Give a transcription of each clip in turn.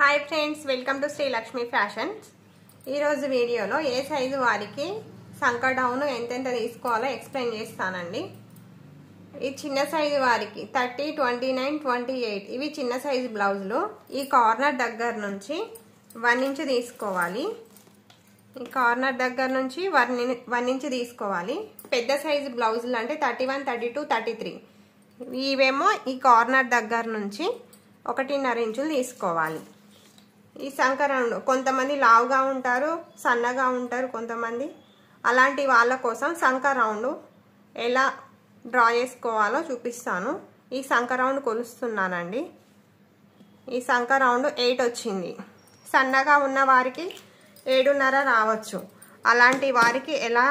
Hi friends, welcome to Sri Lakshmi fashions. ఈరోజు వీడియోలో ఏ size వారికి సంక డౌన్ ఎంతెంత తీసుకోవాలో ఎక్స్ప్లెయిన్ చేస్తానండి. ఈ చిన్న సైజు వారికి 30, 29, 28 ఇవి చిన్న సైజు బ్లౌజులు. ఈ కార్నర్ దగ్గర నుంచి 1 ఇంచ్ తీసుకోవాలి. ఈ కార్నర్ దగ్గర నుంచి 1 ఇంచ్ తీసుకోవాలి. పెద్ద సైజు బ్లౌజులు అంటే 31, 32, 33 ఇవేమో ఈ కార్నర్ దగ్గర నుంచి 1.5 ఇంచులు తీసుకోవాలి. ఈ సంక రౌండ్ కొంతమంది లావుగా ఉంటారు, సన్నగా ఉంటారు కొంతమంది. అలాంటి వాళ్ళ కోసం సంక రౌండ్ ఎలా డ్రా చేసుకోవాలో చూపిస్తాను. ఈ సంక రౌండ్ కొలుస్తున్నానండి. ఈ సంక రౌండ్ 8 వచ్చింది. సన్నగా ఉన్న వారికి 7.5 రావచ్చు. అలాంటి వారికి ఎలా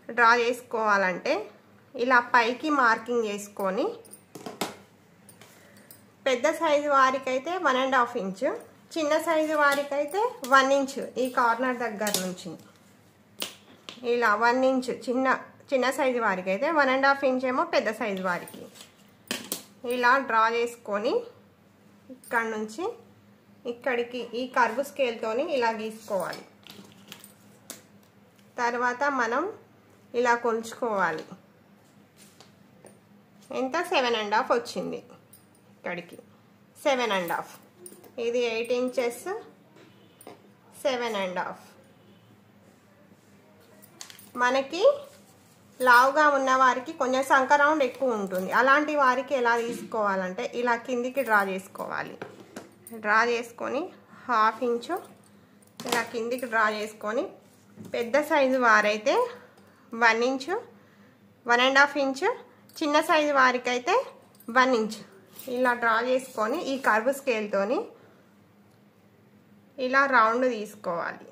డ్రా చేసుకోవాలంటే ఇలా పైకి మార్కింగ్ చేసుకొని, పెద్ద సైజు వారికైతే 1.5 ఇంచ్, చిన్న సైజు వారికైతే 1 ఇంచ్. ఈ కార్నర్ దగ్గర నుంచి ఇలా 1 ఇంచ్ చిన్న సైజు వారికి అయితే 1.5 ఇంచ్ ఏమో పెద్ద సైజు వారికి. ఇలా డ్రా చేసుకొని ఇక్కడ నుంచి ఇక్కడికి ఈ కర్వ్ స్కేల్తోని ఇలా గీసుకోవాలి. తర్వాత మనం ఇలా కొలుచుకోవాలి. ఎంత 7.5 వచ్చింది. ఇక్కడికి 7.5. ఇది 8 ఇంచెస్, 7.5. మనకి లావుగా ఉన్న వారికి కొంచెం సంక రౌండ్ ఎక్కువ ఉంటుంది. అలాంటి వారికి ఎలా తీసుకోవాలంటే ఇలా కిందికి డ్రా చేసుకోవాలి. డ్రా చేసుకొని 1/2 ఇంచు ఇలా కిందికి డ్రా చేసుకొని, పెద్ద సైజు వారైతే 1 ఇంచు, 1.5 ఇంచు, చిన్న సైజు వారికి అయితే 1 ఇంచ్ ఇలా డ్రా చేసుకొని ఈ కర్వ్ స్కేల్తోని ఇలా రౌండ్ తీసుకోవాలి.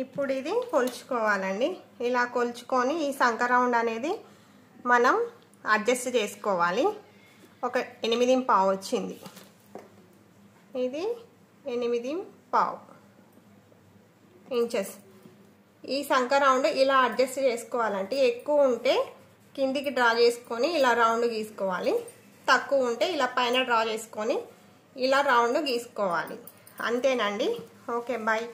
ఇప్పుడు ఇది కొలుచుకోవాలండి. ఇలా కొలుచుకొని ఈ సంక రౌండ్ అనేది మనం అడ్జస్ట్ చేసుకోవాలి. ఒక 8.5 వచ్చింది. ఇది 8.5 ఇంచెస్. ఈ సంక రౌండ్ ఇలా అడ్జస్ట్ చేసుకోవాలంటే ఎక్కువ ఉంటే కిందికి డ్రా చేసుకొని ఇలా రౌండ్ గీసుకోవాలి. తక్కువ ఉంటే ఇలా పైన డ్రా చేసుకొని ఇలా రౌండ్ గీసుకోవాలి. అంతేనండి. Okay, bye.